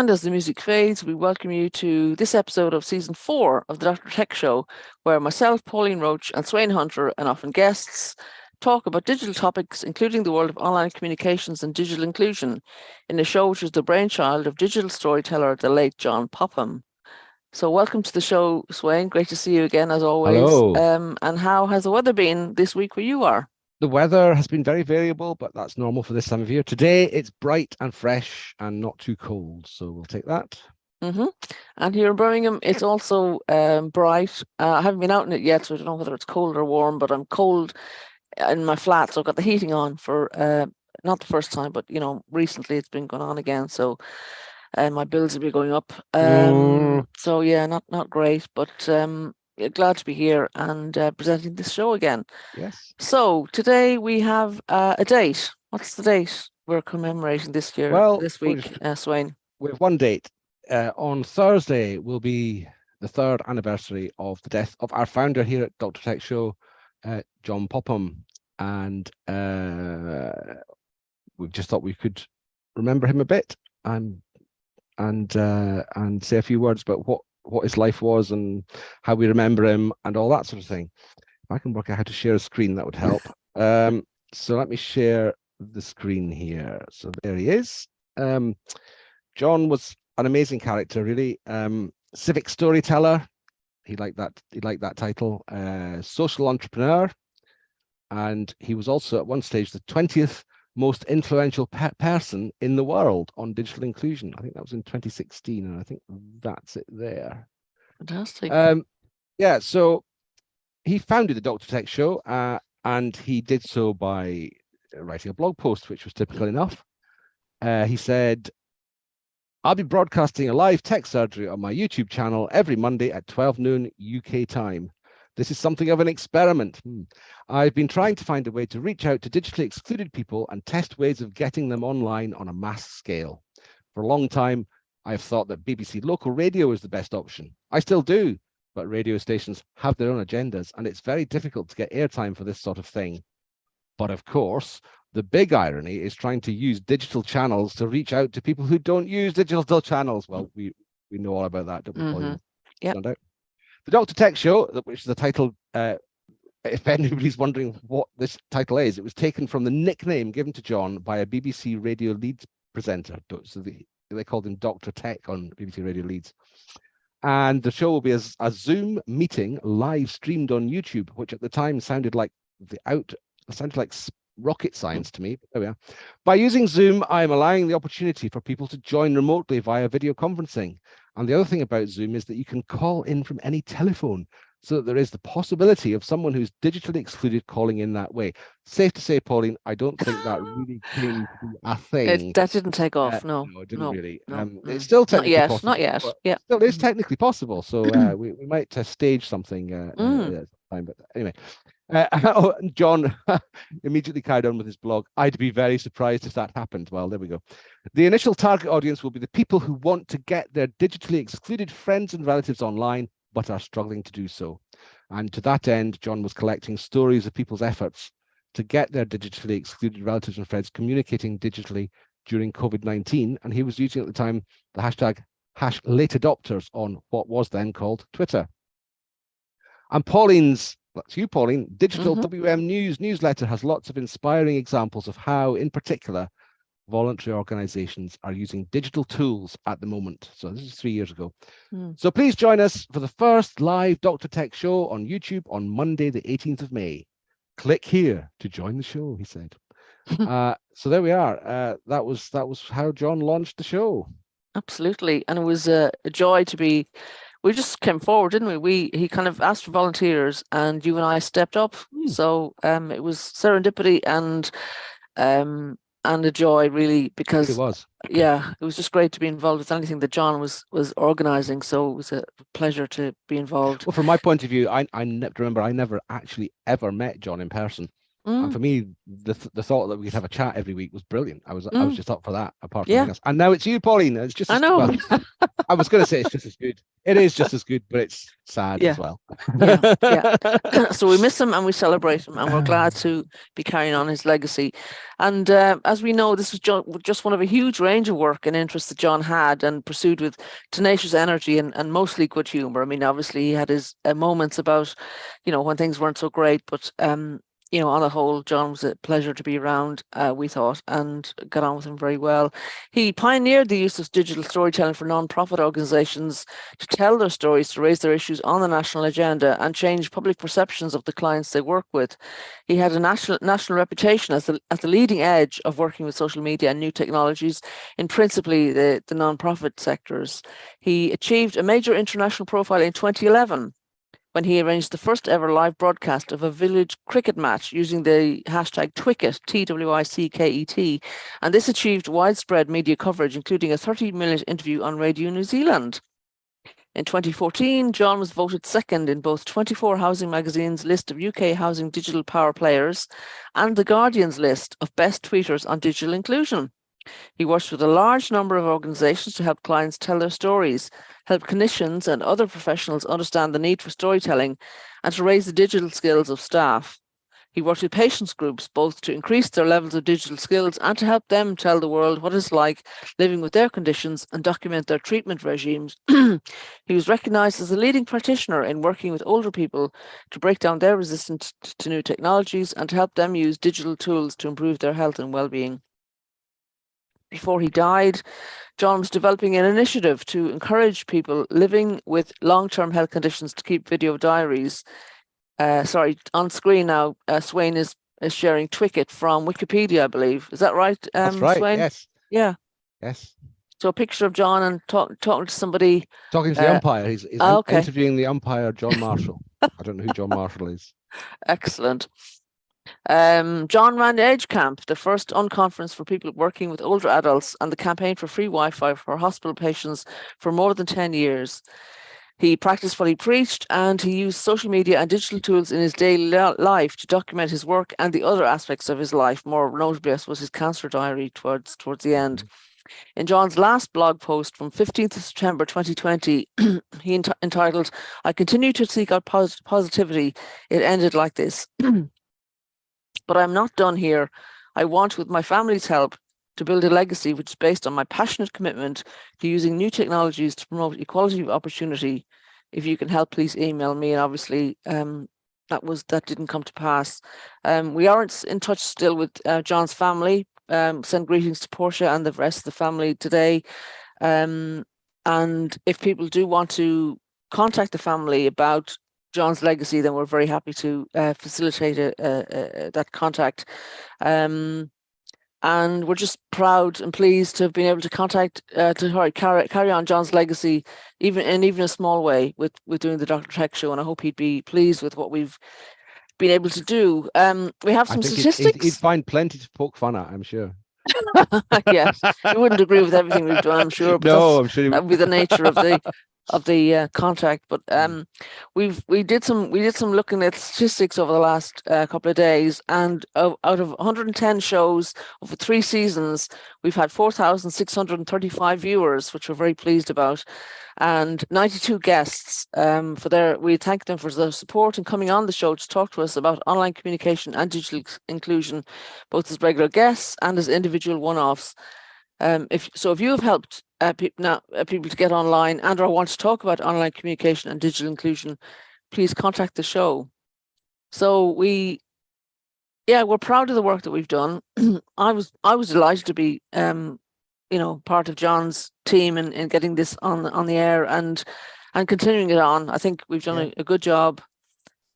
And as the music fades, we welcome you to this episode of Season 4 of the Dr. Tech Show, where myself, Pauline Roche, and Sweyn and often guests talk about digital topics, including the world of online communications and digital inclusion, in a show which is the brainchild of digital storyteller, the late John Popham. So welcome to the show, Sweyn. Great to see you again, as always. Hello. And how has the weather been this week where you are? The weather has been very variable, but that's normal for this time of year. Today, it's bright and fresh and not too cold, so we'll take that. And here in Birmingham, it's also bright. I haven't been out in it yet, so I don't know whether it's cold or warm, but I'm cold in my flat, so I've got the heating on for not the first time, but recently it's been going on again, so my bills will be going up. So yeah, not great, but glad to be here and presenting this show again. Yes. So today we have a date. What's the date we're commemorating this year? This week, Sweyn. We have one date. On Thursday will be the 3rd anniversary of the death of our founder here at Dr. Tech Show, John Popham, and we just thought we could remember him a bit and say a few words about what his life was and how we remember him and all that sort of thing. If I can work out how to share a screen, that would help. So let me share the screen here. So there he is. John was an amazing character, really. Civic storyteller. He liked that title. Social entrepreneur, and he was also at one stage the 20th most influential person in the world on digital inclusion. I think that was in 2016, and I think that's it there. Fantastic. Yeah, so he founded the Dr. Tech Show, and he did so by writing a blog post, which was typical enough. He said, "I'll be broadcasting a live tech surgery on my YouTube channel every Monday at 12 noon UK time. This is something of an experiment. I've been trying to find a way to reach out to digitally excluded people and test ways of getting them online on a mass scale. For a long time, I've thought that BBC local radio is the best option. I still do, but radio stations have their own agendas, and it's very difficult to get airtime for this sort of thing. But of course, the big irony is trying to use digital channels to reach out to people who don't use digital channels." Well, we know all about that, don't we? Yeah. The Dr. Tech Show, which is the title, if anybody's wondering what this title is, it was taken from the nickname given to John by a BBC Radio Leeds presenter. So they called him Dr. Tech on BBC Radio Leeds. And the show will be a Zoom meeting live streamed on YouTube, which at the time sounded like rocket science to me. But there we are. By using Zoom, I am allowing the opportunity for people to join remotely via video conferencing. And the other thing about Zoom is that you can call in from any telephone, so that there is the possibility of someone who's digitally excluded calling in that way. Safe to say, Pauline, I don't think that really came to be a thing. That didn't take off. No, it didn't really. No. It's still technically possible. Not yet. Yeah, still is technically possible. So we might stage something time. But anyway. John immediately carried on with his blog. "I'd be very surprised if that happened." Well, there we go. "The initial target audience will be the people who want to get their digitally excluded friends and relatives online, but are struggling to do so. And to that end, John was collecting stories of people's efforts to get their digitally excluded relatives and friends communicating digitally during COVID-19. And he was using at the time the hashtag #late adopters on what was then called Twitter." And that's you, Pauline. Digital WM News newsletter has lots of inspiring examples of how, in particular, voluntary organizations are using digital tools at the moment. So this is 3 years ago. So please join us for the first live Dr. Tech Show on YouTube on Monday, the 18th of May. Click here to join the show, he said. So there we are. That was how John launched the show. Absolutely. And it was a joy to be. We just came forward, didn't we? He kind of asked for volunteers, and you and I stepped up. So it was serendipity and a joy, really, because it was. Yeah, it was just great to be involved with anything that John was organising. So it was a pleasure to be involved. Well, from my point of view, I remember I never actually ever met John in person. And for me, the thought that we could have a chat every week was brilliant. I was just up for that, apart from Yeah. anything else. And now it's you, Pauline. It's just I as know. well. I was going to say it's just as good. It is just as good, but it's sad as well. Yeah. So we miss him and we celebrate him, and we're glad to be carrying on his legacy. And as we know, this was just one of a huge range of work and interests that John had and pursued with tenacious energy and mostly good humor. I mean, obviously he had his moments about, when things weren't so great, but on the whole, John was a pleasure to be around, we thought, and got on with him very well. He pioneered the use of digital storytelling for non-profit organizations to tell their stories, to raise their issues on the national agenda and change public perceptions of the clients they work with. He had a national reputation as the leading edge of working with social media and new technologies in principally the non-profit sectors. He achieved a major international profile in 2011 when he arranged the first ever live broadcast of a village cricket match using the hashtag Twicket, TWICKET, and this achieved widespread media coverage, including a 30-minute interview on Radio New Zealand. In 2014, John was voted second in both 24 Housing Magazine's list of UK housing digital power players and The Guardian's list of best tweeters on digital inclusion. He works with a large number of organizations to help clients tell their stories, help clinicians and other professionals understand the need for storytelling, and to raise the digital skills of staff. He works with patients groups both to increase their levels of digital skills and to help them tell the world what it's like living with their conditions and document their treatment regimes. He was recognized as a leading practitioner in working with older people to break down their resistance to new technologies and to help them use digital tools to improve their health and well-being. Before he died, John was developing an initiative to encourage people living with long-term health conditions to keep video diaries. On screen now, Sweyn is sharing Twicket from Wikipedia, I believe. Is that right, That's right, Sweyn? yes. Yeah. Yes. So a picture of John and talking to somebody. Talking to the umpire. He's okay. interviewing the umpire, John Marshall. I don't know who John Marshall is. Excellent. John ran the Edge Camp, the first unconference for people working with older adults, and the campaign for free Wi-Fi for hospital patients for more than 10 years. He practiced what he preached, and he used social media and digital tools in his daily life to document his work and the other aspects of his life, more notably, I suppose, his cancer diary towards the end. In John's last blog post from 15th of September 2020, he entitled, "I continue to seek out positivity." It ended like this. "But I'm not done here. I want, with my family's help, to build a legacy which is based on my passionate commitment to using new technologies to promote equality of opportunity. If you can help, please email me." And obviously, that didn't come to pass. We aren't in touch still with John's family. Send greetings to Portia and the rest of the family today. And if people do want to contact the family about John's legacy, then we're very happy to facilitate that contact. And we're just proud and pleased to have been able to carry on John's legacy, even in a small way, with doing the Dr. Tech show. And I hope he'd be pleased with what we've been able to do. We have some statistics. He'd find plenty to poke fun at, I'm sure. Yes, he wouldn't agree with everything we've done, I'm sure. But no, I'm sure that would be the nature of the contact. But we did some looking at statistics over the last couple of days, and out of 110 shows over 3 seasons, we've had 4,635 viewers, which we're very pleased about, and 92 guests. We thank them for their support and coming on the show to talk to us about online communication and digital inclusion, both as regular guests and as individual one-offs. If you have helped people to get online and/or want to talk about online communication and digital inclusion, please contact the show. So we're proud of the work that we've done. I was delighted to be part of John's team in getting this on the air and continuing it on. I think we've done a good job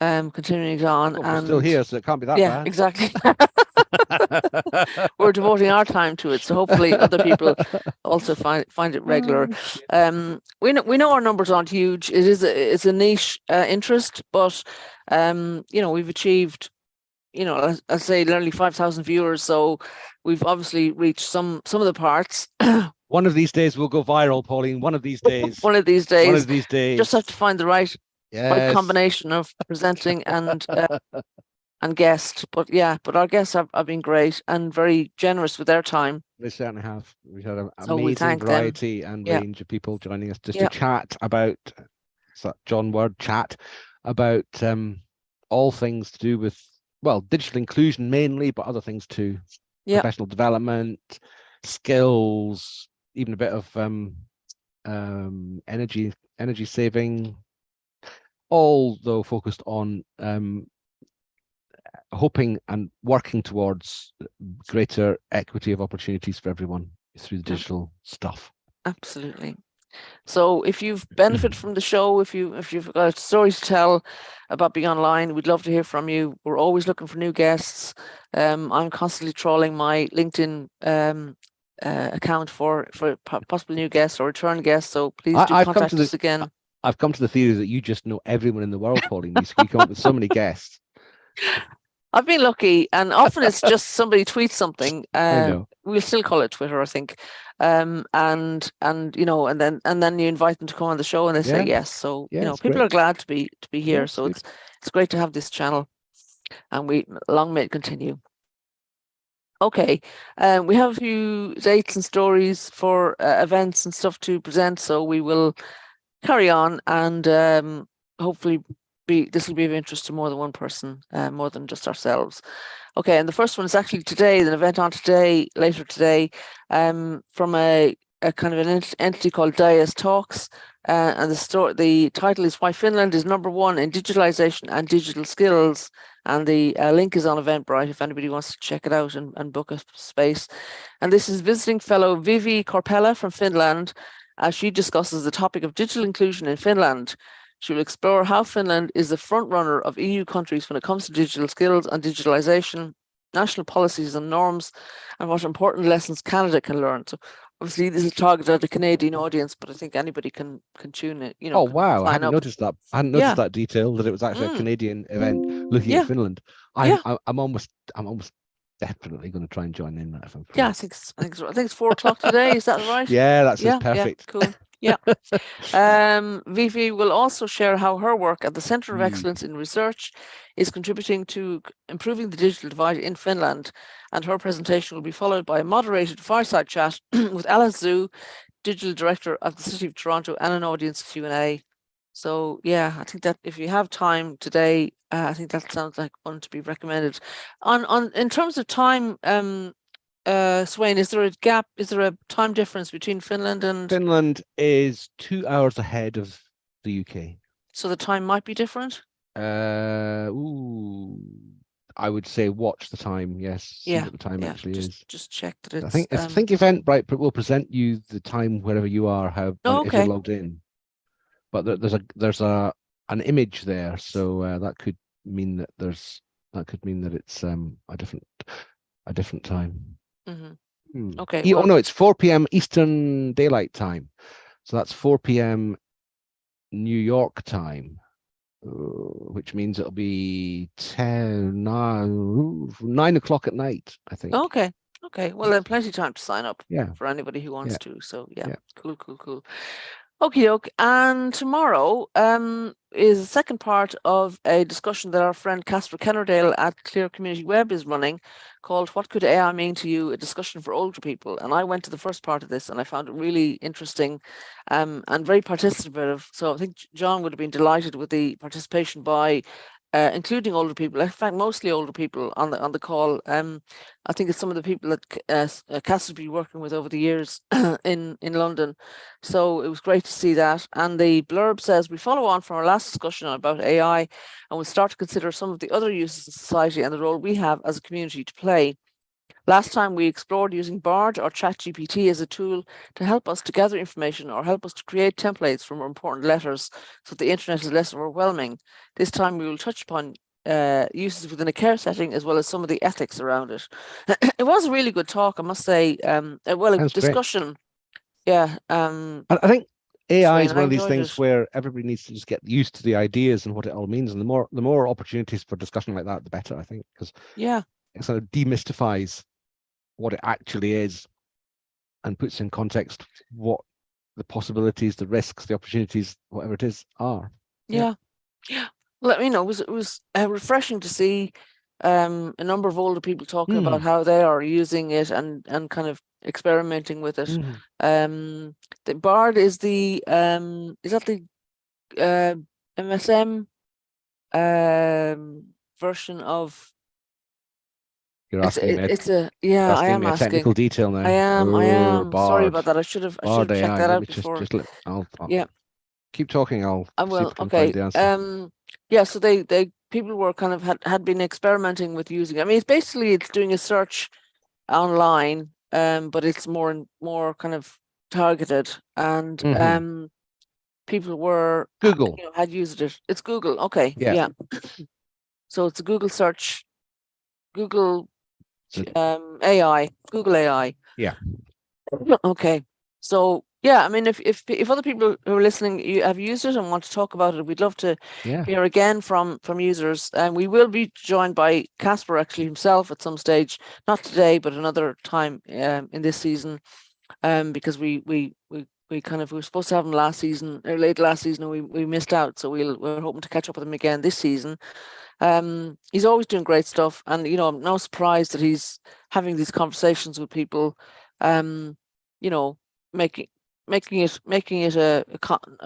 continuing it on. Well, we're still here, so it can't be that bad. Yeah, exactly. We're devoting our time to it, so hopefully other people also find it regular. We know our numbers aren't huge. It's a niche interest, but we've achieved, I say nearly 5,000 viewers, so we've obviously reached some of the parts. One of these days we'll go viral, Pauline. One of these days. One of these days. One of these days. Just have to find the right combination of presenting and guest. But our guests have been great and very generous with their time. They certainly have. We've had an So we amazing thank them. variety and Yeah. range of people joining us just to chat about, John word, chat about all things to do with, well, digital inclusion mainly, but other things too. Yeah. Professional development, skills, even a bit of energy saving, all though focused on hoping and working towards greater equity of opportunities for everyone through the digital stuff. Absolutely. So if you've benefited from the show, if you've got a story to tell about being online, we'd love to hear from you. We're always looking for new guests. I'm constantly trawling my LinkedIn account for possible new guests or return guests. So please do contact us again. I've come to the theory that you just know everyone in the world, Pauline. You come up with so many guests. I've been lucky, and often it's just somebody tweets something. I know. We'll still call it Twitter, I think. And you know, and then you invite them to come on the show, and they say yes. So you know, people are glad to be here. Yeah, so it's great to have this channel, and long may it continue. Okay, we have a few dates and stories for events and stuff to present, so we will carry on, and hopefully this will be of interest to more than one person, more than just ourselves. Okay, and the first one is actually today, an event on today, later today, from a kind of an entity called Dias Talks, and the title is Why Finland is #1 in Digitalization and Digital Skills, and the link is on Eventbrite if anybody wants to check it out and book a space. And this is visiting fellow Vivi Korpela from Finland, as she discusses the topic of digital inclusion in Finland. She will explore how Finland is the front runner of EU countries when it comes to digital skills and digitalization, national policies and norms, and what important lessons Canada can learn. So obviously this is targeted at a Canadian audience, but I think anybody can tune it. You know. Oh wow! I hadn't noticed that. I hadn't noticed that detail, that it was actually a Canadian event looking at Finland. I'm almost definitely going to try and join in that if I'm free. Yeah, I think it's 4 o'clock today. Is that right? Yeah, that's perfect. Yeah, cool. Yeah. Vivi will also share how her work at the Centre of Excellence in Research is contributing to improving the digital divide in Finland, and her presentation will be followed by a moderated fireside chat with Alice Zhu, Digital Director of the City of Toronto, and an audience Q&A. So yeah, I think that if you have time today, I think that sounds like one to be recommended. In terms of time, Sweyn, is there a gap? Is there a time difference between Finland and? Finland is 2 hours ahead of the UK. So the time might be different? I would say watch the time. Yes. See what the time actually is. Just check that it's. I think Eventbrite will present you the time wherever you are, if you're logged in. But there's an image there, so that could mean that it's a different time. Mm-hmm. Okay. Oh no, it's 4 p.m. Eastern Daylight Time, so that's 4 p.m. New York time, which means it'll be 9 o'clock at night, I think. Okay. Well, then plenty of time to sign up. Yeah. For anybody who wants to. So yeah. Cool. Okie doke. And tomorrow is the second part of a discussion that our friend Casper Kennerdale at Clear Community Web is running, called What Could AI Mean to You? A discussion for older people. And I went to the first part of this and I found it really interesting and very participative. So I think John would have been delighted with the participation by including older people. In fact, mostly older people on the call. I think it's some of the people that Cass has been working with over the years in London. So it was great to see that. And the blurb says, we follow on from our last discussion about AI and we'll start to consider some of the other uses in society and the role we have as a community to play. Last time we explored using Bard or ChatGPT as a tool to help us to gather information or help us to create templates for more important letters so the internet is less overwhelming. This time we will touch upon uses within a care setting as well as some of the ethics around it. It was a really good talk, I must say. A discussion. Great. Yeah. I think AI is one of these things where everybody needs to just get used to the ideas and what it all means, and the more opportunities for discussion like that, the better, I think, because it sort of demystifies what it actually is and puts in context what the possibilities, the risks, the opportunities, whatever it is, are. Yeah. Let me know. It was refreshing to see a number of older people talking about how they are using it and kind of experimenting with it. The Bard is the is that the MSM version of You're asking me. it's a yeah, I am A asking. technical detail now. I am. Sorry Bard. about that. I should have Bard checked AI. that Let out me before. I'll Yeah. keep talking. I'll I see will. if I can Okay. find the answer. Yeah, so they people were kind of had been experimenting with using. I mean, it's doing a search online, but it's more kind of targeted, and people were Google. had used it. It's Google. Okay. Yeah. So it's a Google search, Google So, AI, Google AI. yeah. Okay. So yeah, I mean, if other people who are listening you have used it and want to talk about it, we'd love to hear again from users. And we will be joined by Casper actually himself at some stage, not today, but another time in this season, because we were supposed to have him last season or late last season, and we missed out. So we're hoping to catch up with him again this season. He's always doing great stuff, and I'm no surprised that he's having these conversations with people. Making it a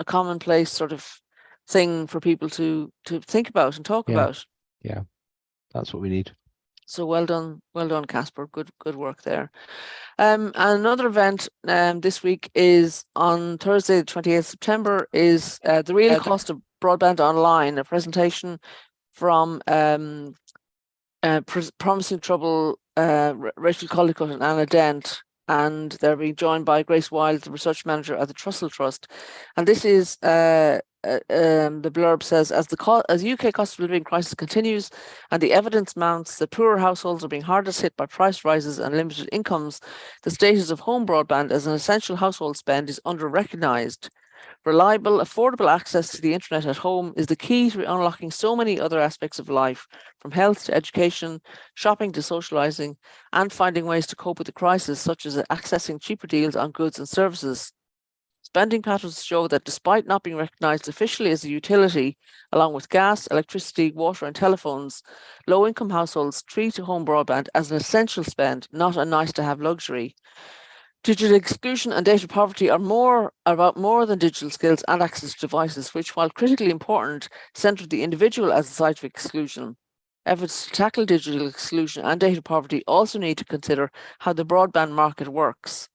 commonplace sort of thing for people to think about and talk about. Yeah, that's what we need. So well done, Casper. Good work there. And another event this week is on Thursday, the 28th September, is the Real Cost of Broadband Online, a presentation from Promising Trouble, Rachel Collicott and Anna Dent, and they're being joined by Grace Wilde, the research manager at the Trussell Trust. And this is the blurb says, as the UK cost of living crisis continues and the evidence mounts that poorer households are being hardest hit by price rises and limited incomes, the status of home broadband as an essential household spend is under-recognised. Reliable, affordable access to the internet at home is the key to unlocking so many other aspects of life, from health to education, shopping to socializing, and finding ways to cope with the crisis, such as accessing cheaper deals on goods and services. Spending patterns show that despite not being recognised officially as a utility, along with gas, electricity, water, and telephones, low-income households treat home broadband as an essential spend, not a nice-to-have luxury. Digital exclusion and data poverty are about more than digital skills and access to devices, which, while critically important, centre the individual as a site of exclusion. Efforts to tackle digital exclusion and data poverty also need to consider how the broadband market works.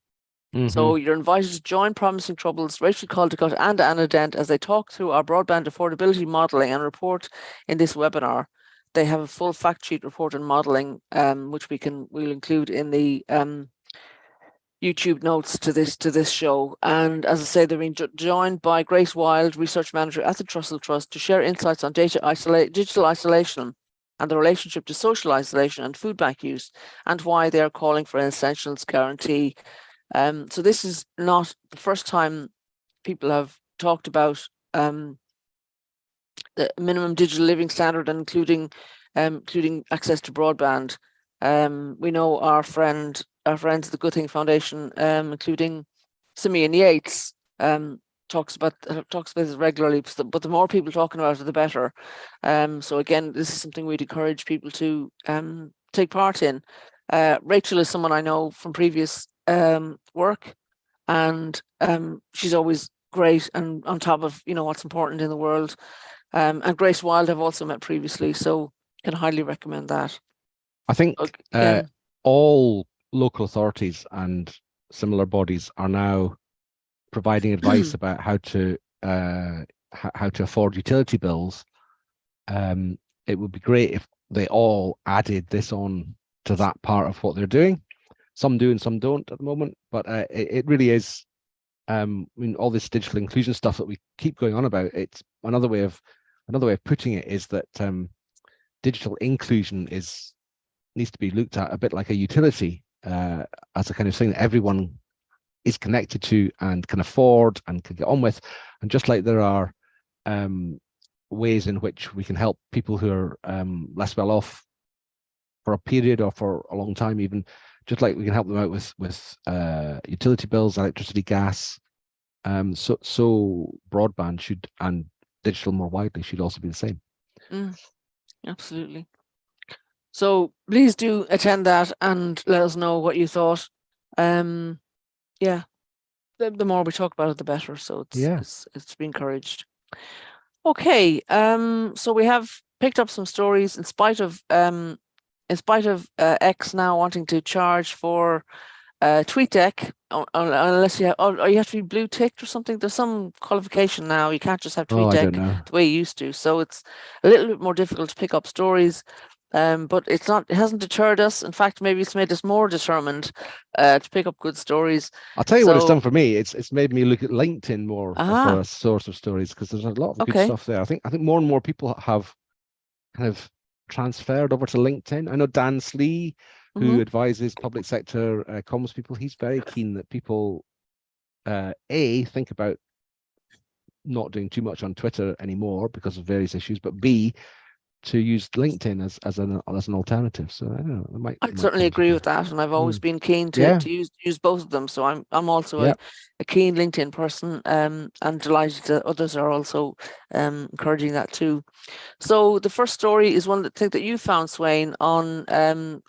So you're invited to join Promising Trouble's Rachel Caldecott and Anna Dent as they talk through our broadband affordability modelling and report in this webinar. They have a full fact sheet report and modelling, which we'll include in the YouTube notes to this show. And as I say, they're being joined by Grace Wilde, research manager at the Trussell Trust, to share insights on digital isolation and the relationship to social isolation and food bank use, and why they are calling for an essentials guarantee. So this is not the first time people have talked about the minimum digital living standard, including access to broadband. We know our friends at the Good Thing Foundation, including Simeon Yates, talks about this regularly. But the more people talking about it, the better. So again, this is something we'd encourage people to take part in. Rachel is someone I know from previous work, and she's always great and on top of what's important in the world. And Grace Wilde I've also met previously, so can highly recommend that. I think all local authorities and similar bodies are now providing advice about how to afford utility bills. It would be great if they all added this on to that part of what they're doing. Some do and some don't at the moment, but it really is. I mean, all this digital inclusion stuff that we keep going on about. It's another way of putting it is that digital inclusion needs to be looked at a bit like a utility, as a kind of thing that everyone is connected to and can afford and can get on with. And just like there are ways in which we can help people who are less well off for a period or for a long time, even, just like we can help them out with utility bills, electricity, gas. So broadband should, and digital more widely, should also be the same. Absolutely. So please do attend that and let us know what you thought. Yeah, the more we talk about it, the better. So it's to be encouraged. Okay, so we have picked up some stories in spite of X now wanting to charge for TweetDeck, unless you have, or you have to be blue ticked or something. There's some qualification now. You can't just have I don't TweetDeck know. the way you used to. So it's a little bit more difficult to pick up stories. But it hasn't deterred us. In fact, maybe it's made us more determined to pick up good stories. I'll tell you what it's done for me. It's made me look at LinkedIn more for a source of stories, because there's a lot of good stuff there. I think more and more people have kind of transferred over to LinkedIn. I know Dan Slee, who advises public sector comms people, he's very keen that people think about not doing too much on Twitter anymore because of various issues, but B, to use LinkedIn as an alternative. So I don't know. I'd certainly agree with that, and I've always been keen to use both of them. So I'm also a keen LinkedIn person, and delighted that others are also encouraging that too. So the first story is one that you found, Sweyn, on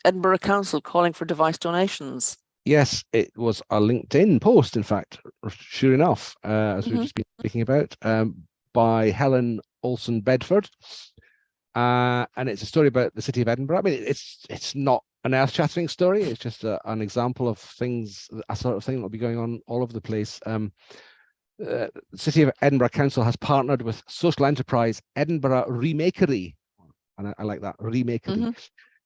Edinburgh Council calling for device donations. Yes, it was a LinkedIn post, in fact, sure enough, as we've just been speaking about, by Helen Olson Bedford. And it's a story about the city of Edinburgh. I mean, it's not an earth-shattering story. It's just an example of things, a sort of thing that will be going on all over the place. The City of Edinburgh Council has partnered with social enterprise Edinburgh Remakery, and I like that, Remakery,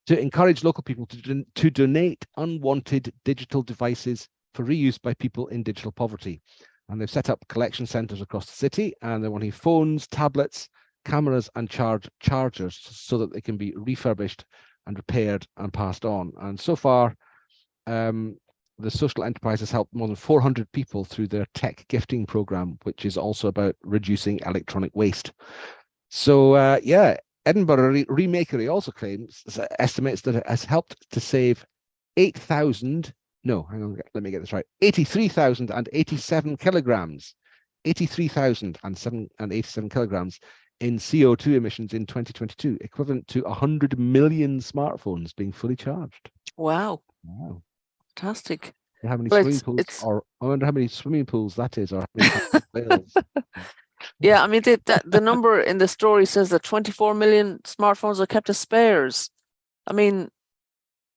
to encourage local people to donate unwanted digital devices for reuse by people in digital poverty. And they've set up collection centres across the city, and they're wanting phones, tablets, cameras and chargers so that they can be refurbished and repaired and passed on. And so far, the social enterprise has helped more than 400 people through their tech gifting program, which is also about reducing electronic waste. So Edinburgh Remakery also estimates that it has helped to save 83,087 kilograms 83,087 kilograms in CO2 emissions in 2022, equivalent to 100 million smartphones being fully charged. Wow. Fantastic. How many swimming pools? Or I wonder how many swimming pools that is, or how many whales. Yeah, I mean, the number in the story says that 24 million smartphones are kept as spares. I mean,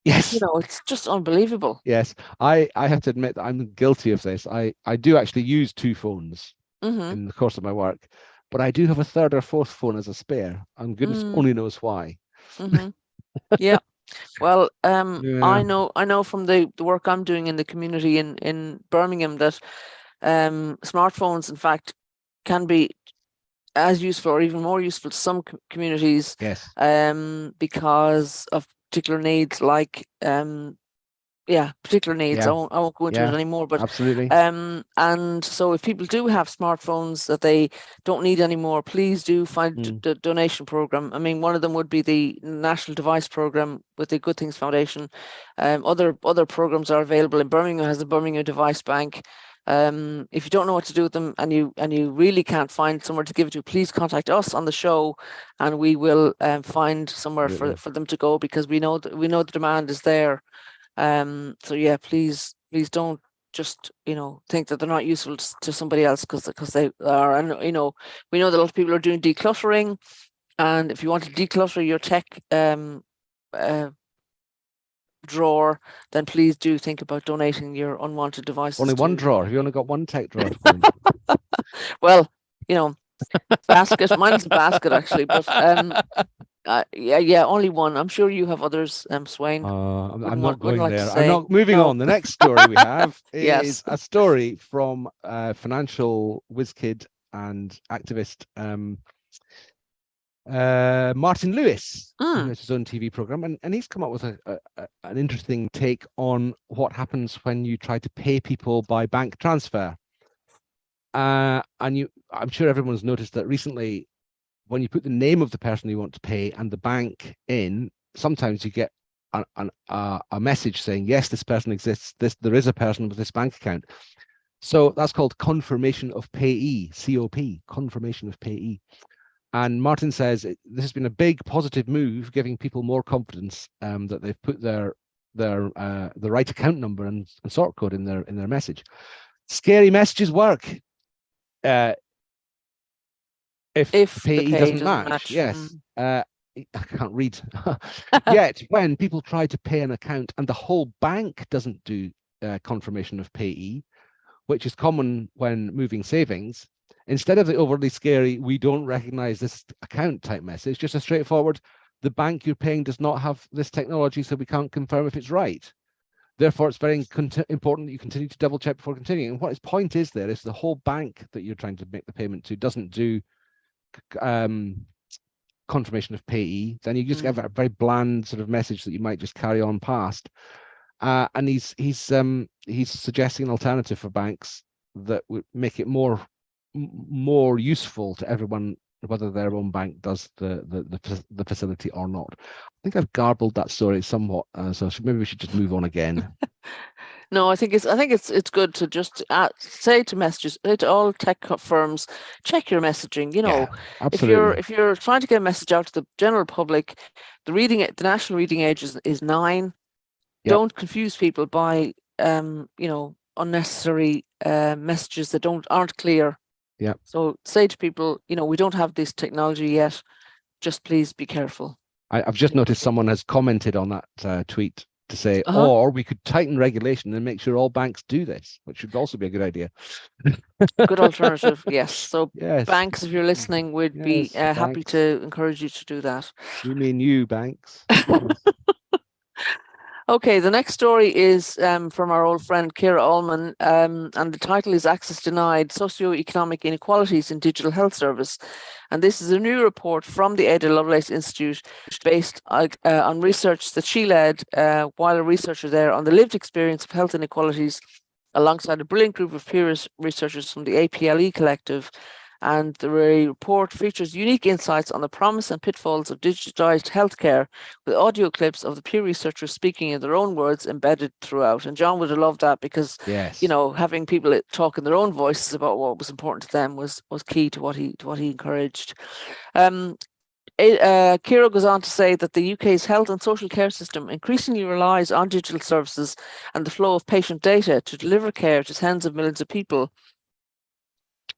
yes, it's just unbelievable. Yes, I have to admit that I'm guilty of this. I do actually use two phones in the course of my work, but I do have a third or fourth phone as a spare, and goodness only knows why. Yeah. Well, I know from the work I'm doing in the community in Birmingham that smartphones, in fact, can be as useful or even more useful to some communities. Yes. Because of particular needs, like particular needs. I won't go into it anymore, but absolutely. And so if people do have smartphones that they don't need anymore, please do find the donation program. I mean, one of them would be the National Device Program with the Good Things Foundation. Other programs are available. In Birmingham has the Birmingham Device Bank. If you don't know what to do with them and you really can't find somewhere to give it to, please contact us on the show, and we will find somewhere for them to go, because we know the demand is there. So yeah, please don't just think that they're not useful to somebody else, because they are. And we know that a lot of people are doing decluttering, and if you want to declutter your tech drawer, then please do think about donating your unwanted devices. Only one drawer. Have you only got one tech drawer? Well, basket. Mine's a basket actually, but only one. I'm sure you have others, Sweyn. I'm not going there. I'm not moving on. The next story we have is a story from financial whiz kid and activist Martin Lewis, who has his own TV program, and he's come up with an interesting take on what happens when you try to pay people by bank transfer. And I'm sure everyone's noticed that recently, when you put the name of the person you want to pay and the bank in, sometimes you get a message saying, yes, this person exists. There is a person with this bank account. So that's called confirmation of payee, COP, confirmation of payee. And Martin says this has been a big positive move, giving people more confidence that they've put the right account number and sort code in their message. Scary messages work if the payee doesn't match. Yes. I can't read. Yet when people try to pay an account and the whole bank doesn't do confirmation of payee, which is common when moving savings, instead of the overly scary, we don't recognize this account type message, just a straightforward, the bank you're paying does not have this technology, so we can't confirm if it's right. Therefore, it's very important that you continue to double check before continuing. And what his point is there is the whole bank that you're trying to make the payment to doesn't do confirmation of payee. Then you just get a very bland sort of message that you might just carry on past. And he's suggesting an alternative for banks that would make it more useful to everyone, whether their own bank does the facility or not. I think I've garbled that story somewhat, so maybe we should just move on again. No, I think it's good to just say to all tech firms, check your messaging. Yeah, absolutely. If you're trying to get a message out to the general public, the national reading age is 9. Yep. Don't confuse people by unnecessary messages that aren't clear. Yeah. So say to people, we don't have this technology yet. Just please be careful. I've just noticed someone has commented on that tweet to say, or we could tighten regulation and make sure all banks do this, which would also be a good idea. Good alternative, yes. So yes. Banks, if you're listening, we'd be happy to encourage you to do that. We mean you, banks. Okay, the next story is from our old friend Ciara Allman, and the title is Access Denied, Socioeconomic Inequalities in Digital Health Service. And this is a new report from the Ada Lovelace Institute based on research that she led while a researcher there on the lived experience of health inequalities alongside a brilliant group of peer researchers from the APLE Collective. And the report features unique insights on the promise and pitfalls of digitized healthcare, with audio clips of the peer researchers speaking in their own words embedded throughout. And John would have loved that because, having people talk in their own voices about what was important to them was key to what he encouraged. Ciara goes on to say that the UK's health and social care system increasingly relies on digital services and the flow of patient data to deliver care to tens of millions of people.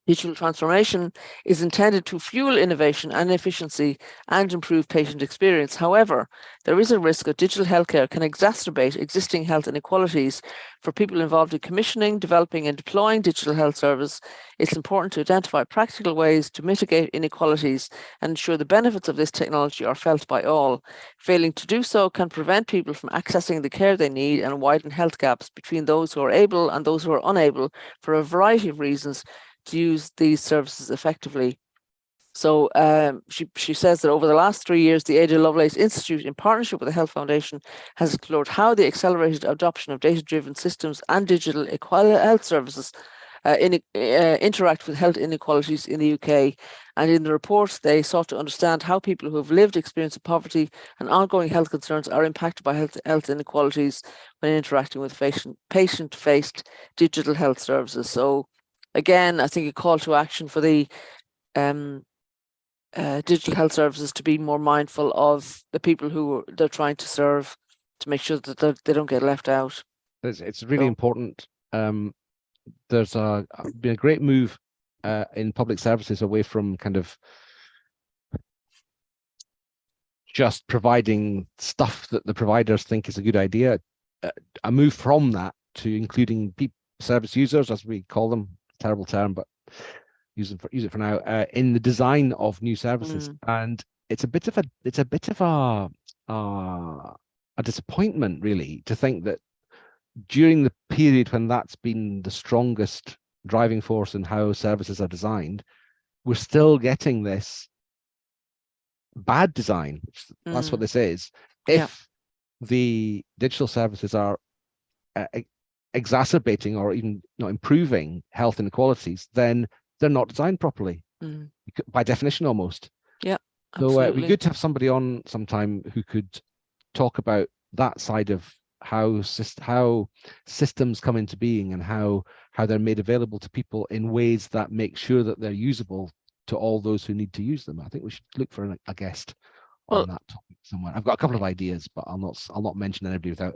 Digital transformation is intended to fuel innovation and efficiency and improve patient experience. However, there is a risk that digital healthcare can exacerbate existing health inequalities. For people involved in commissioning, developing and deploying digital health service, it's important to identify practical ways to mitigate inequalities and ensure the benefits of this technology are felt by all. Failing to do so can prevent people from accessing the care they need and widen health gaps between those who are able and those who are unable for a variety of reasons to use these services effectively. So she says that over the last 3 years, the Ada Lovelace Institute, in partnership with the Health Foundation, has explored how the accelerated adoption of data-driven systems and digital health services interact with health inequalities in the UK. And in the report, they sought to understand how people who have lived experience of poverty and ongoing health concerns are impacted by health inequalities when interacting with patient-faced digital health services. So again, I think a call to action for the digital health services to be more mindful of the people who they're trying to serve, to make sure that they don't get left out. It's really important. There's been a great move in public services away from kind of just providing stuff that the providers think is a good idea. A move from that to including service users, as we call them. Terrible term, but use it for now, in the design of new services. And it's a bit of a disappointment, really, to think that during the period when that's been the strongest driving force in how services are designed, we're still getting this bad design. That's what this is. If the digital services are exacerbating or even improving health inequalities, then they're not designed properly, by definition almost. Yeah, so it'd be good to have somebody on sometime who could talk about that side of how systems come into being and how they're made available to people in ways that make sure that they're usable to all those who need to use them. I think we should look for a guest Well, on that topic somewhere. I've got a couple of ideas, but I'll not mention anybody without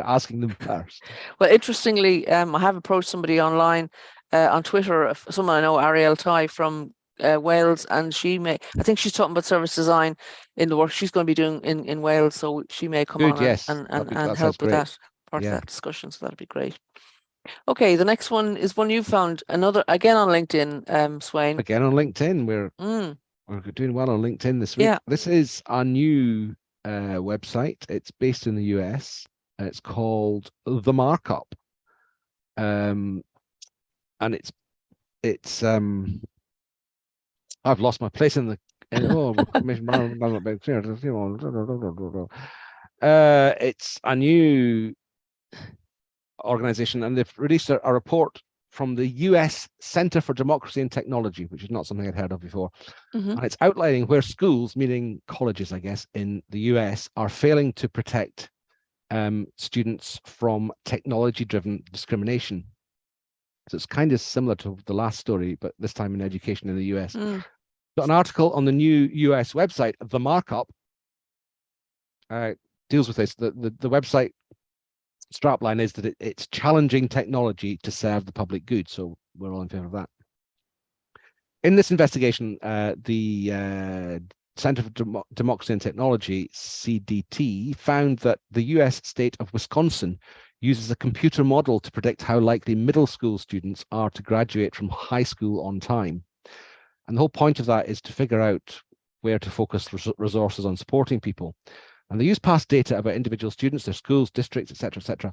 asking them first. Well, interestingly, I have approached somebody online on Twitter, someone I know, Ariel Tai from Wales, and I think she's talking about service design in the work she's going to be doing in Wales, so she may come Good, on yes. and That sounds help with great. that part Yeah. of that discussion, so that'd be great. Okay, the next one is one you found, another again on LinkedIn, Sweyn. Again on LinkedIn, we're doing well on LinkedIn this week. Yeah. This is a new website. It's based in the US. It's called The Markup. And it's I've lost my place in the it's a new organization, and they've released a report from the US Center for Democracy and Technology, which is not something I'd heard of before. And it's outlining where schools, meaning colleges, I guess, in the US are failing to protect students from technology-driven discrimination. So it's kind of similar to the last story, but this time in education in the US. Got an article on the new US website, The Markup, deals with this. The website strapline is that it's challenging technology to serve the public good. So we're all in favor of that. In this investigation, the Center for Democracy and Technology, CDT, found that the US state of Wisconsin uses a computer model to predict how likely middle school students are to graduate from high school on time. And the whole point of that is to figure out where to focus resources on supporting people. And they use past data about individual students, their schools, districts, etc., etc.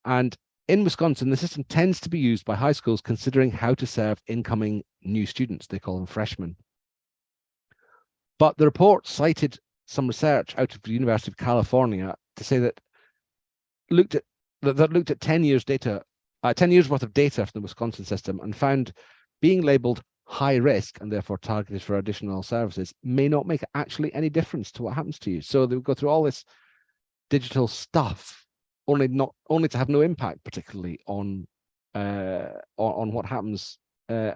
And in Wisconsin, the system tends to be used by high schools considering how to serve incoming new students. They call them freshmen. But the report cited some research out of the University of California to say that looked at 10 years worth of data from the Wisconsin system and found being labeled high risk and therefore targeted for additional services may not make actually any difference to what happens to you. So they would go through all this digital stuff only to have no impact particularly on what happens to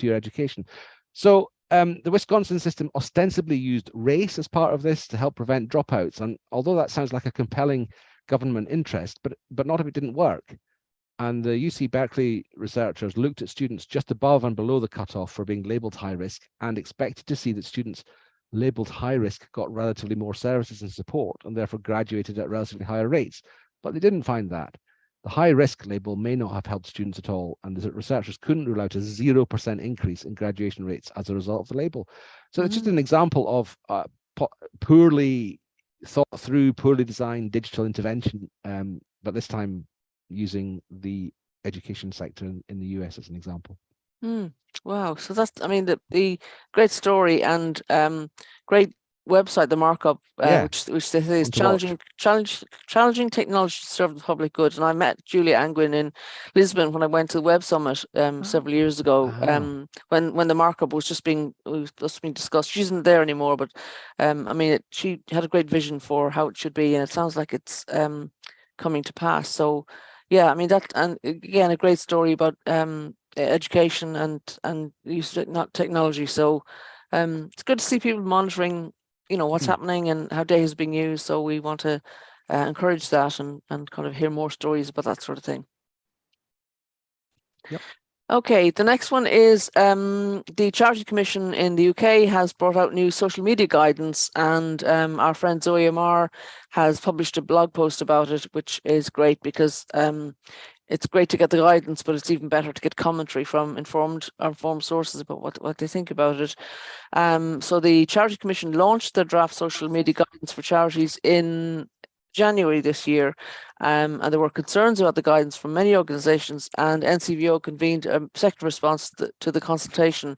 your education. So the Wisconsin system ostensibly used race as part of this to help prevent dropouts, and although that sounds like a compelling government interest, but not if it didn't work. And the UC Berkeley researchers looked at students just above and below the cutoff for being labeled high risk and expected to see that students labeled high risk got relatively more services and support and therefore graduated at relatively higher rates. But they didn't find that. The high risk label may not have helped students at all, and the researchers couldn't rule out a 0% increase in graduation rates as a result of the label. So it's just an example of poorly thought through, poorly designed digital intervention, but this time using the education sector in the US as an example. Wow. So that's, I mean, the great story and great website, the Markup, which they say is challenging technology to serve the public good. And I met Julia Angwin in Lisbon when I went to the Web Summit several years ago. When the Markup was just being discussed. She isn't there anymore, but I mean, she had a great vision for how it should be, and it sounds like it's coming to pass. So yeah, I mean that, and again, a great story about education and use of not technology. So it's good to see people monitoring, what's happening and how data is being used. So we want to encourage that and kind of hear more stories about that sort of thing. Yep. Okay, the next one is the Charity Commission in the UK has brought out new social media guidance, and our friend Zoe Amar has published a blog post about it, which is great because it's great to get the guidance, but it's even better to get commentary from informed sources about what they think about it. So the Charity Commission launched their draft social media guidance for charities in January this year, and there were concerns about the guidance from many organisations, and NCVO convened a sector response to the consultation.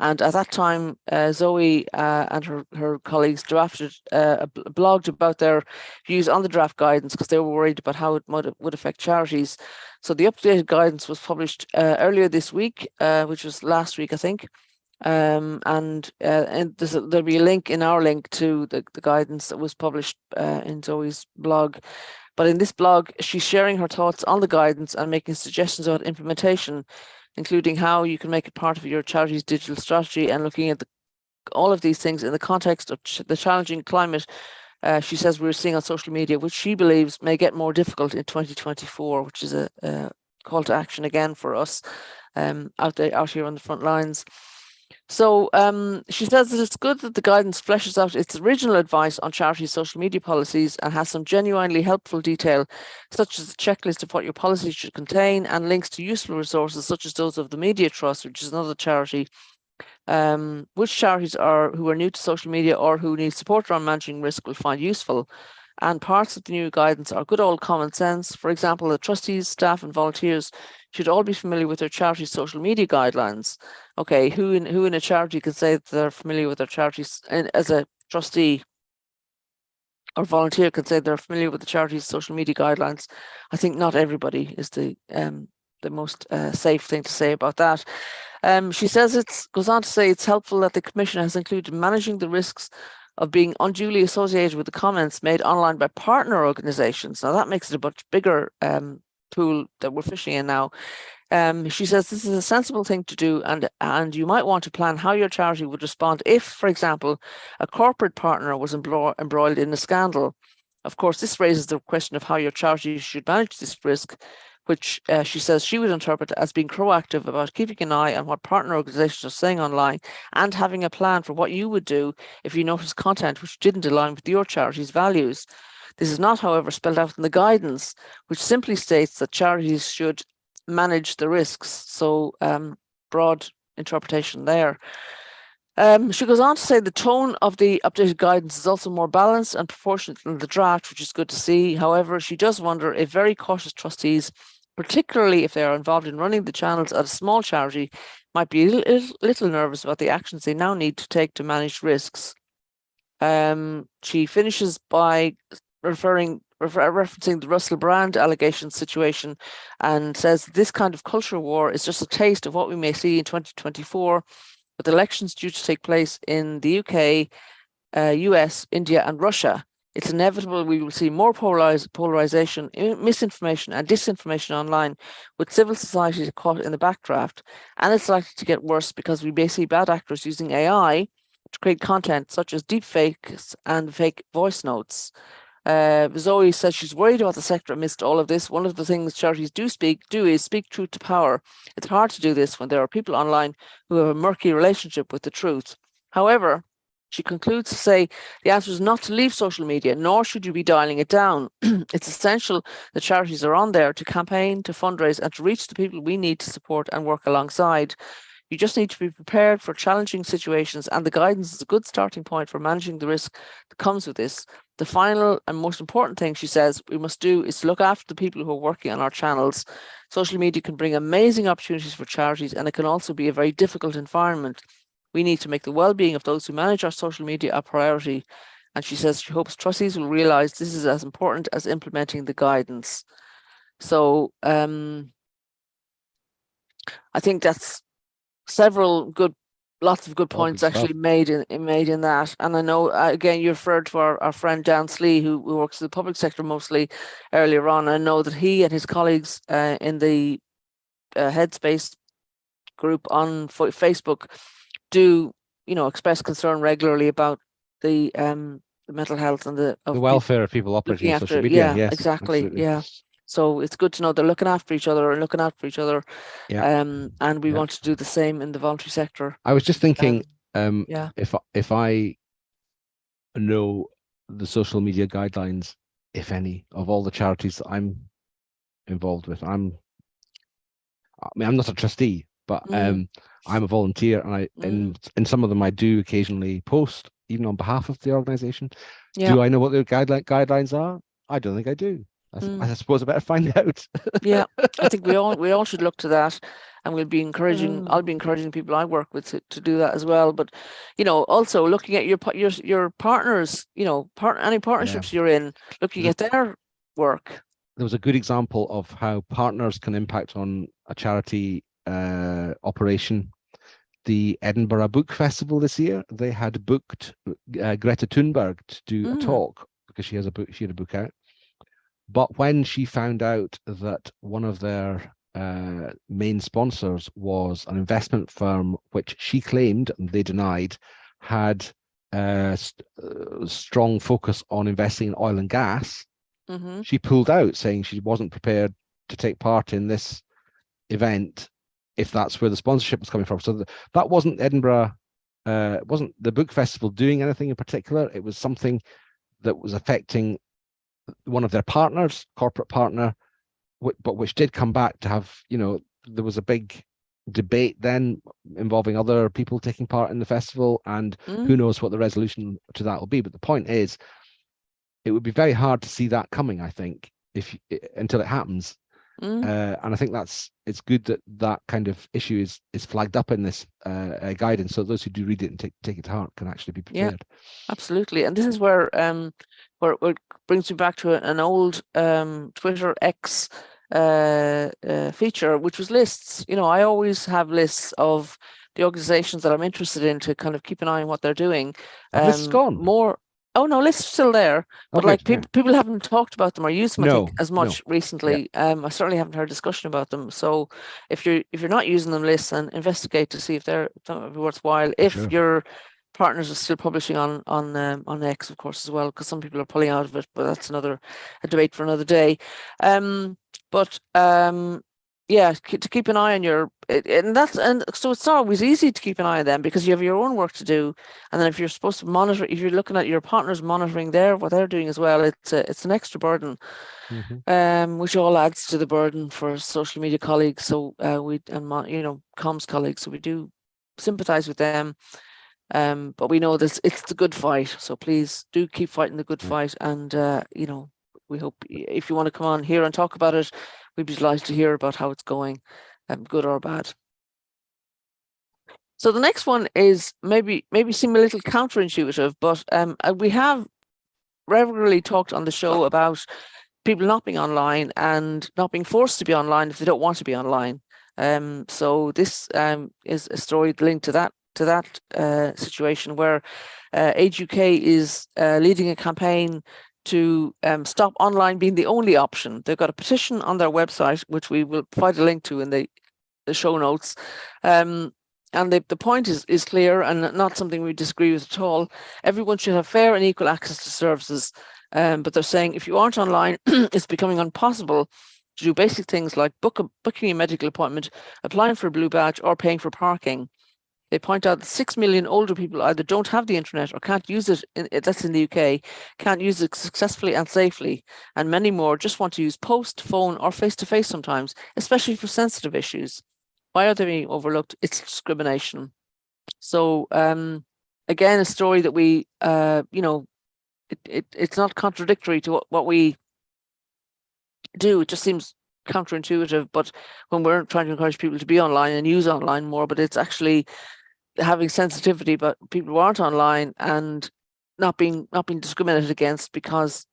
And at that time, Zoe and her colleagues drafted blogged about their views on the draft guidance because they were worried about how it would affect charities. So the updated guidance was published earlier this week, which was last week, I think. And there'll be a link in our link to the guidance that was published in Zoe's blog. But in this blog, she's sharing her thoughts on the guidance and making suggestions about implementation. including how you can make it part of your charity's digital strategy, and looking at all of these things in the context of the challenging climate she says we're seeing on social media, which she believes may get more difficult in 2024, which is a call to action again for us out here on the front lines. So she says that it's good that the guidance fleshes out its original advice on charity social media policies and has some genuinely helpful detail, such as a checklist of what your policies should contain and links to useful resources such as those of the Media Trust, which is another charity. Which charities who are new to social media or who need support around managing risk will find useful. And parts of the new guidance are good old common sense. For example, the trustees, staff and volunteers should all be familiar with their charity's social media guidelines. Okay, who in a charity can say that they're familiar with their charities, and as a trustee or volunteer can say they're familiar with the charity's social media guidelines? I think not everybody is the most safe thing to say about that. She says goes on to say it's helpful that the Commission has included managing the risks of being unduly associated with the comments made online by partner organisations. Now that makes it a much bigger pool that we're fishing in now. She says this is a sensible thing to do, and you might want to plan how your charity would respond if, for example, a corporate partner was embroiled in a scandal. Of course, this raises the question of how your charity should manage this risk, which she says she would interpret as being proactive about keeping an eye on what partner organisations are saying online and having a plan for what you would do if you notice content which didn't align with your charity's values. This is not, however, spelled out in the guidance, which simply states that charities should manage the risks. So broad interpretation there. She goes on to say the tone of the updated guidance is also more balanced and proportionate than the draft, which is good to see. However, she does wonder if very cautious trustees, particularly if they are involved in running the channels at a small charity, might be a little nervous about the actions they now need to take to manage risks. She finishes by referencing the Russell Brand allegation situation and says this kind of cultural war is just a taste of what we may see in 2024, with elections due to take place in the UK, US, India and Russia. It's inevitable we will see more polarization, misinformation and disinformation online, with civil society caught in the backdraft. And it's likely to get worse because we may see bad actors using AI to create content such as deepfakes and fake voice notes. Zoe says she's worried about the sector amidst all of this. One of the things charities do is speak truth to power. It's hard to do this when there are people online who have a murky relationship with the truth. However, she concludes to say the answer is not to leave social media, nor should you be dialing it down. It's essential that charities are on there to campaign, to fundraise, and to reach the people we need to support and work alongside. You just need to be prepared for challenging situations, and the guidance is a good starting point for managing the risk that comes with this. The final and most important thing she says we must do is to look after the people who are working on our channels. Social media can bring amazing opportunities for charities, and it can also be a very difficult environment. We need to make the well-being of those who manage our social media a priority. And she says she hopes trustees will realise this is as important as implementing the guidance. So I think that's lots of good points actually made in that. And I know again you referred to our friend Dan Slee, who works in the public sector mostly earlier on. I know that he and his colleagues in the Headspace group on Facebook do express concern regularly about the mental health and the welfare of people operating on social media. Yeah, yes, exactly. Absolutely. Yeah. So it's good to know they're looking after each other. Yeah. And we want to do the same in the voluntary sector. I was just thinking, if I know the social media guidelines, if any, of all the charities that I'm involved with, I'm not a trustee, but I'm a volunteer, and in some of them I do occasionally post, even on behalf of the organisation. Yeah. Do I know what their guidelines are? I don't think I do. I suppose I better find out. Yeah, I think we all should look to that, and I'll be encouraging people I work with to do that as well. But also looking at your partners, any partnerships you're in, looking at their work. There was a good example of how partners can impact on a charity operation. The Edinburgh Book Festival this year, they had booked Greta Thunberg to do a talk because she had a book out. But when she found out that one of their main sponsors was an investment firm which she claimed, and they denied, had strong focus on investing in oil and gas. She pulled out, saying she wasn't prepared to take part in this event if that's where the sponsorship was coming from. So that wasn't Edinburgh, wasn't the book festival doing anything in particular. It was something that was affecting one of their partners, corporate partner, but which did come back to have, there was a big debate then involving other people taking part in the festival, and who knows what the resolution to that will be. But the point is, it would be very hard to see that coming, I think, until it happens. And I think it's good that kind of issue is flagged up in this guidance, so those who do read it and take it to heart can actually be prepared. Yeah, absolutely. And this is where it brings me back to an old Twitter X feature, which was lists. I always have lists of the organizations that I'm interested in to kind of keep an eye on what they're doing. List's gone. More. Oh no, lists are still there, but people haven't talked about them or used them, I think, as much recently. Yeah. I certainly haven't heard discussion about them. So if you're not using them, lists, and investigate to see if they're worthwhile. If your partners are still publishing on X, of course, as well, because some people are pulling out of it, but that's a debate for another day. To keep an eye on so it's not always easy to keep an eye on them, because you have your own work to do, and then if you're supposed to monitor, if you're looking at your partners monitoring what they're doing as well, it's an extra burden, which all adds to the burden for social media colleagues. So comms colleagues. So we do sympathise with them, but we know it's the good fight. So please do keep fighting the good fight, and we hope if you want to come on here and talk about it, we'd be delighted to hear about how it's going, good or bad. So the next one is maybe seem a little counterintuitive, but we have regularly talked on the show about people not being online and not being forced to be online if they don't want to be online. So this is a story linked to that situation, where Age UK is leading a campaign to stop online being the only option. They've got a petition on their website, which we will provide a link to in the show notes. And the point is clear, and not something we disagree with at all. Everyone should have fair and equal access to services. But they're saying if you aren't online, it's becoming impossible to do basic things like booking a medical appointment, applying for a blue badge, or paying for parking. They point out that 6 million older people either don't have the internet or can't use it, that's in the UK, can't use it successfully and safely, and many more just want to use post, phone, or face-to-face sometimes, especially for sensitive issues. Why are they being overlooked? It's discrimination. So again, a story that we, it's not contradictory to what we do. It just seems counterintuitive, but when we're trying to encourage people to be online and use online more, but it's actually having sensitivity about people who aren't online and not being discriminated against because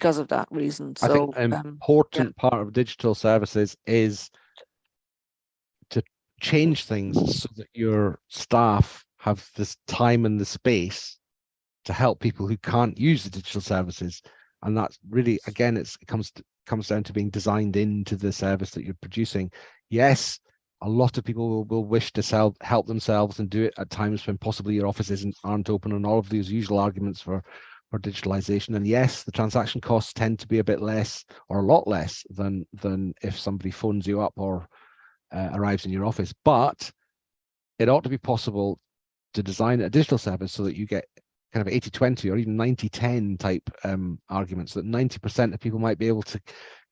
of that reason. So I think an important part of digital services is to change things so that your staff have this time and the space to help people who can't use the digital services. And that's really, again, it comes down to being designed into the service that you're producing. Yes, a lot of people will wish to help themselves and do it at times when possibly your offices aren't open, and all of these usual arguments for digitalization. And yes, the transaction costs tend to be a bit less, or a lot less than if somebody phones you up or arrives in your office. But it ought to be possible to design a digital service so that you get kind of 80-20 or even 90-10 type arguments, that 90% of people might be able to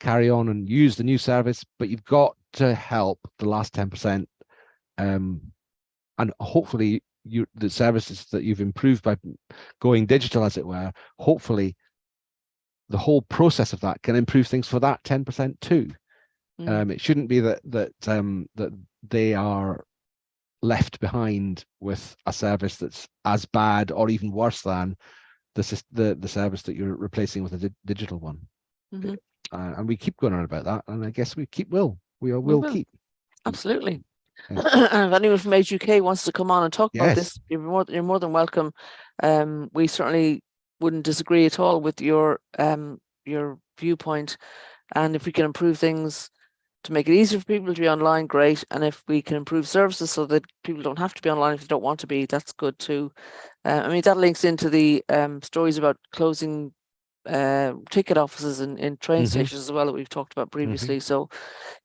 carry on and use the new service, but you've got to help the last 10%, and hopefully the services that you've improved by going digital, as it were, hopefully the whole process of that can improve things for that 10% too. It shouldn't be that they are left behind with a service that's as bad or even worse than the service that you're replacing with a digital one. And we keep going on about that, and I guess we will keep. Absolutely. And if anyone from Age UK wants to come on and talk about this, you're more than welcome. We certainly wouldn't disagree at all with your viewpoint, and if we can improve things, to make it easier for people to be online, great. And if we can improve services so that people don't have to be online if they don't want to be, that's good too. I mean, that links into the stories about closing ticket offices in train stations as well that we've talked about previously. So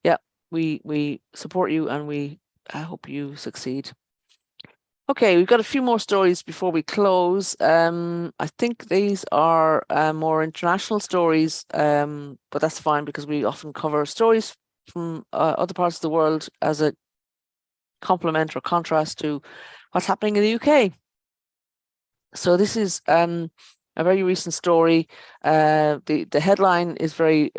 yeah, we support you and we hope you succeed. Okay, we've got a few more stories before we close. I think these are more international stories, but that's fine because we often cover stories from other parts of the world as a complement or contrast to what's happening in the UK. So this is a very recent story. The headline is very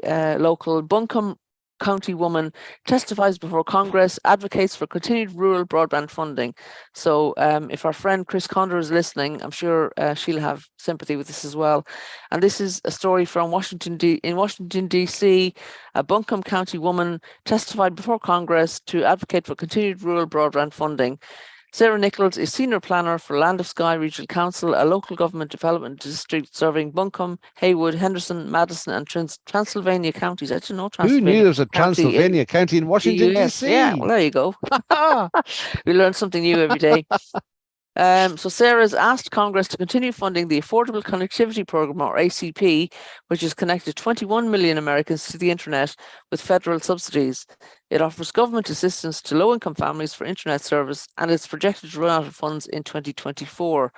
local. Buncombe County woman testifies before Congress, advocates for continued rural broadband funding. So if our friend Chris Condor is listening, I'm sure she'll have sympathy with this as well. And this is a story from Washington, D.C. A Buncombe County woman testified before Congress to advocate for continued rural broadband funding. Sarah Nichols is Senior Planner for Land of Skye Regional Council, a local government development district serving Buncombe, Haywood, Henderson, Madison and Transylvania counties. I didn't know Transylvania. Who knew there was a Transylvania county in Washington, D.C.? Yeah, well, there you go. We learn something new every day. So Sarah's asked Congress to continue funding the Affordable Connectivity Program, or ACP, which has connected 21 million Americans to the internet with federal subsidies. It offers government assistance to low-income families for internet service, and it's projected to run out of funds in 2024.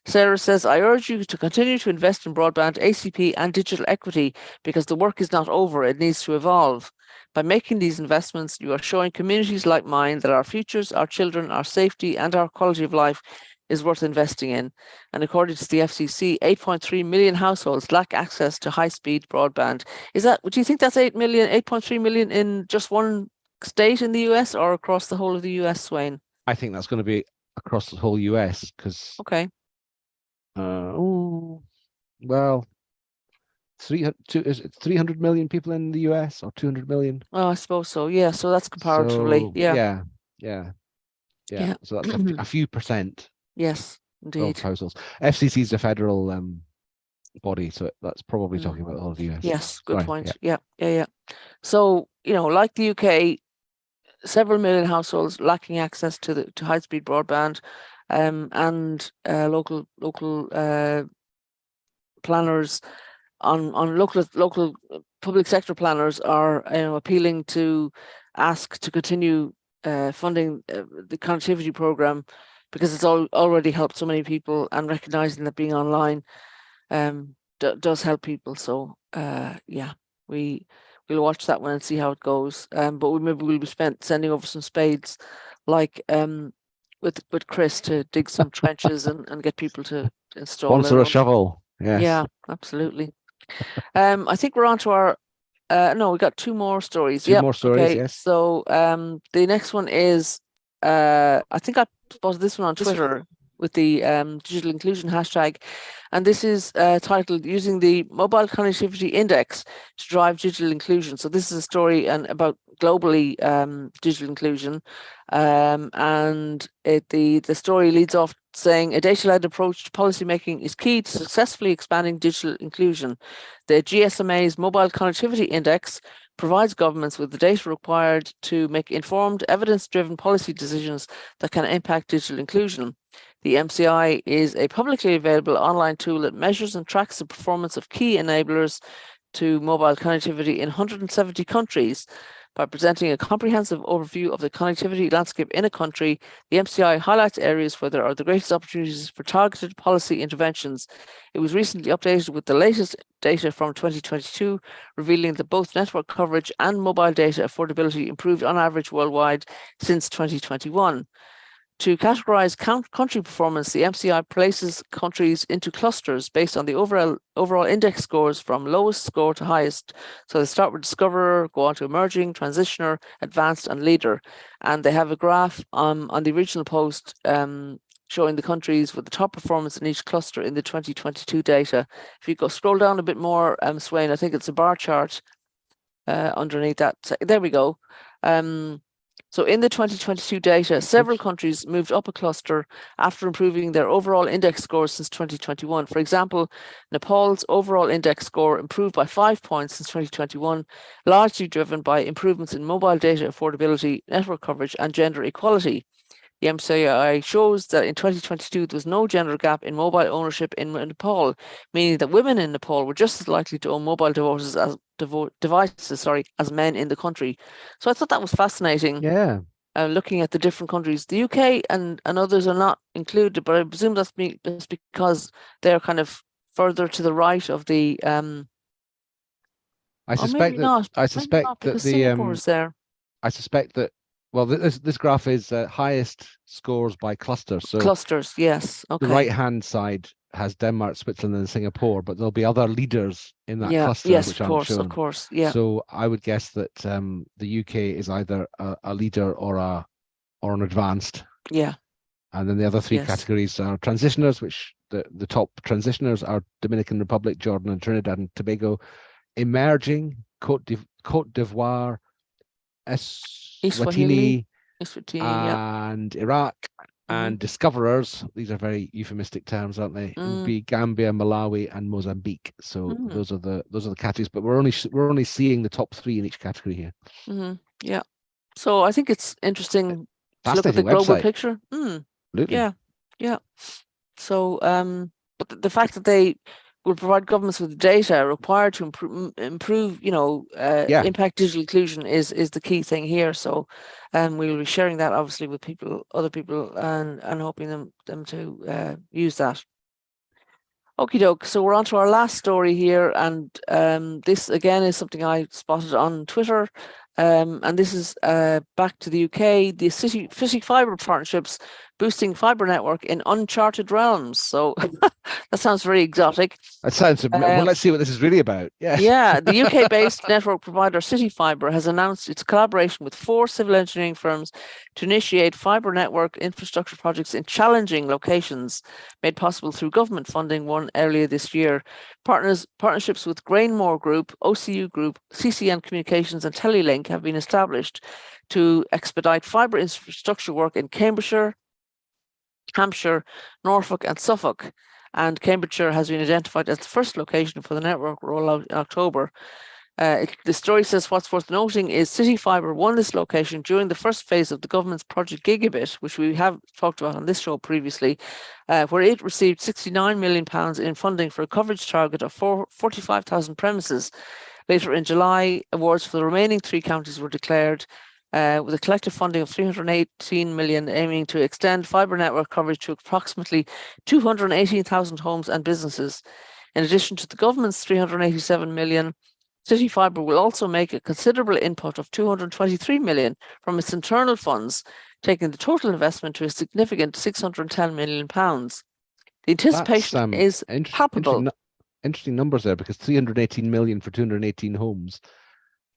Sarah says, I urge you to continue to invest in broadband, ACP and digital equity because the work is not over, it needs to evolve. By making these investments, you are showing communities like mine that our futures, our children, our safety and our quality of life is worth investing in. And according to the FCC, 8.3 million households lack access to high-speed broadband. Do you think that's 8.3 million in just one state in the US or across the whole of the US, Sweyn? I think that's going to be across the whole US because... Okay. Well, 300 million people in the US or 200 million? Oh, I suppose so. Yeah, so that's comparatively. So, yeah. So that's a few percent. Yes, indeed. Of households. FCC is a federal body, so that's probably talking about the whole of the US. Yes, good point. Yeah. So, like the UK, several million households lacking access to high-speed broadband, and local planners on local public sector planners are appealing to ask to continue funding the connectivity program because it's already helped so many people, and recognizing that being online does help people. So we'll watch that one and see how it goes. But we'll be sending over some spades, like with Chris, to dig some trenches and get people to install. Sponsor a shovel. Yes. Yeah, absolutely. I think we're on to our. No, we got two more stories. Two more stories. Okay. Yes. So the next one is I think I spotted this one on Twitter with the digital inclusion hashtag, and this is titled "Using the Mobile Connectivity Index to Drive Digital Inclusion." So this is a story about globally digital inclusion, and the story leads off saying a data-led approach to policymaking is key to successfully expanding digital inclusion. The GSMA's Mobile Connectivity Index provides governments with the data required to make informed, evidence-driven policy decisions that can impact digital inclusion. The MCI is a publicly available online tool that measures and tracks the performance of key enablers to mobile connectivity in 170 countries. By presenting a comprehensive overview of the connectivity landscape in a country, the MCI highlights areas where there are the greatest opportunities for targeted policy interventions. It was recently updated with the latest data from 2022, revealing that both network coverage and mobile data affordability improved on average worldwide since 2021. To categorize country performance, the MCI places countries into clusters based on the overall index scores from lowest score to highest. So they start with Discoverer, go on to Emerging, Transitioner, Advanced, and Leader. And they have a graph on the original post showing the countries with the top performance in each cluster in the 2022 data. If you go scroll down a bit more, Sweyn, I think it's a bar chart underneath that. There we go. So in the 2022 data, several countries moved up a cluster after improving their overall index scores since 2021. For example, Nepal's overall index score improved by 5 points since 2021, largely driven by improvements in mobile data affordability, network coverage, and gender equality. The MCI shows that in 2022, there was no gender gap in mobile ownership in Nepal, meaning that women in Nepal were just as likely to own mobile devices as men in the country. So I thought that was fascinating. Yeah. Looking at the different countries, the UK and others are not included, but I presume that's because they're kind of further to the right of the. I suspect because Singapore is there. I suspect that. Well, this graph is highest scores by cluster. So clusters, yes. Okay. The right-hand side has Denmark, Switzerland, and Singapore, but there'll be other leaders in that cluster which aren't shown. Of course, yeah. So I would guess that the UK is either a leader or an advanced. Yeah. And then the other three categories are transitioners, which the top transitioners are Dominican Republic, Jordan, and Trinidad and Tobago. Emerging, Cote d'Ivoire, Eswatini, and Iraq, and discoverers, these are very euphemistic terms, aren't they? Would be Gambia, Malawi, and Mozambique. So those are the categories, but we're only seeing the top three in each category here. Yeah. So I think it's interesting to look at the global picture. Absolutely. Yeah. So but the fact that they will provide governments with data required to improve, impact digital inclusion is the key thing here. So, we will be sharing that obviously with other people, and hoping them to use that. Okie doke. So we're on to our last story here, and this again is something I spotted on Twitter. And this is back to the UK, the city fibre partnerships boosting fibre network in uncharted realms. So that sounds very exotic. That sounds, well, let's see what this is really about. Yes. Yeah, the UK-based network provider City Fibre has announced its collaboration with 4 civil engineering firms to initiate fibre network infrastructure projects in challenging locations, made possible through government funding won earlier this year. Partnerships with Grainmore Group, OCU Group, CCN Communications and Telelink have been established to expedite fibre infrastructure work in Cambridgeshire, Hampshire, Norfolk and Suffolk. And Cambridgeshire has been identified as the first location for the network rollout in October. The story says what's worth noting is City Fibre won this location during the first phase of the government's Project Gigabit, which we have talked about on this show previously, where it received £69 million in funding for a coverage target of 45,000 premises. Later in July, awards for the remaining 3 counties were declared, with a collective funding of 318 million, aiming to extend fibre network coverage to approximately 218,000 homes and businesses. In addition to the government's 387 million, City Fibre will also make a considerable input of 223 million from its internal funds, taking the total investment to a significant 610 million pounds. The anticipation is palpable. Interesting numbers there, because 318 million for 218 homes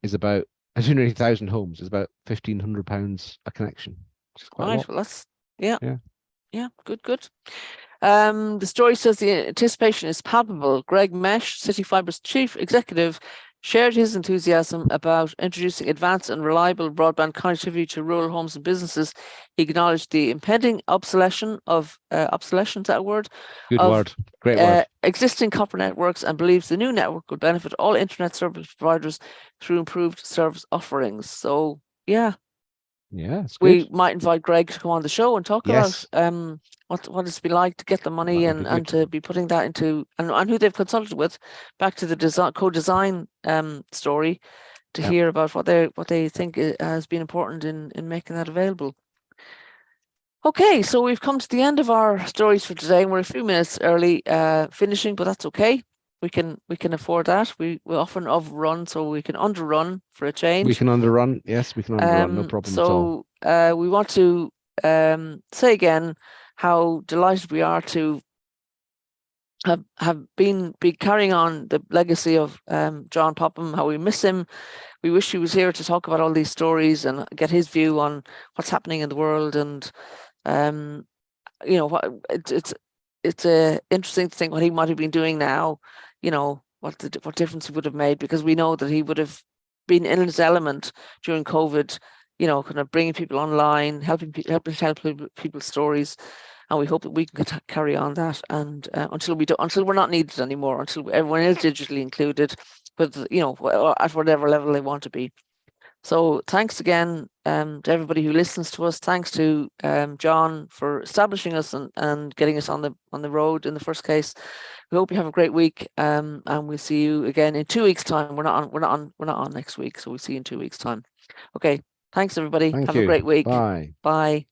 is about 280,000 homes is about £1,500 a connection. Which is quite a lot. Well, that's good. The story says the anticipation is palpable. Greg Mesh, City Fibre's chief executive, shared his enthusiasm about introducing advanced and reliable broadband connectivity to rural homes and businesses. He acknowledged the impending obsolescence of obsolescence, that word? Good word. Great word. Existing copper networks, and believes the new network will benefit all internet service providers through improved service offerings. So, yeah. Yeah, it's good. We might invite Greg to come on the show and talk about what it's been like to get the money and to be putting that into, and who they've consulted with, back to the co-design story, to hear about what they think has been important in making that available. Okay, so we've come to the end of our stories for today, and we're a few minutes early finishing, but that's okay. We can afford that. We often overrun, so we can underrun for a change. We can underrun, yes, we can underrun, no problem at all. So we want to say again how delighted we are to have been carrying on the legacy of John Popham, how we miss him. We wish he was here to talk about all these stories and get his view on what's happening in the world. And it's a interesting to think what he might have been doing now. What difference he would have made, because we know that he would have been in his element during COVID, kind of bringing people online, helping tell people's stories. And we hope that we can carry on that, and until we're not needed anymore, until everyone is digitally included, but at whatever level they want to be. So thanks again to everybody who listens to us. Thanks to John for establishing us and getting us on the road in the first case. We hope you have a great week, and we'll see you again in 2 weeks' time. We're not on next week, so we'll see you in 2 weeks' time. Okay, thanks everybody. Thank Have you. a great week. Bye. Bye.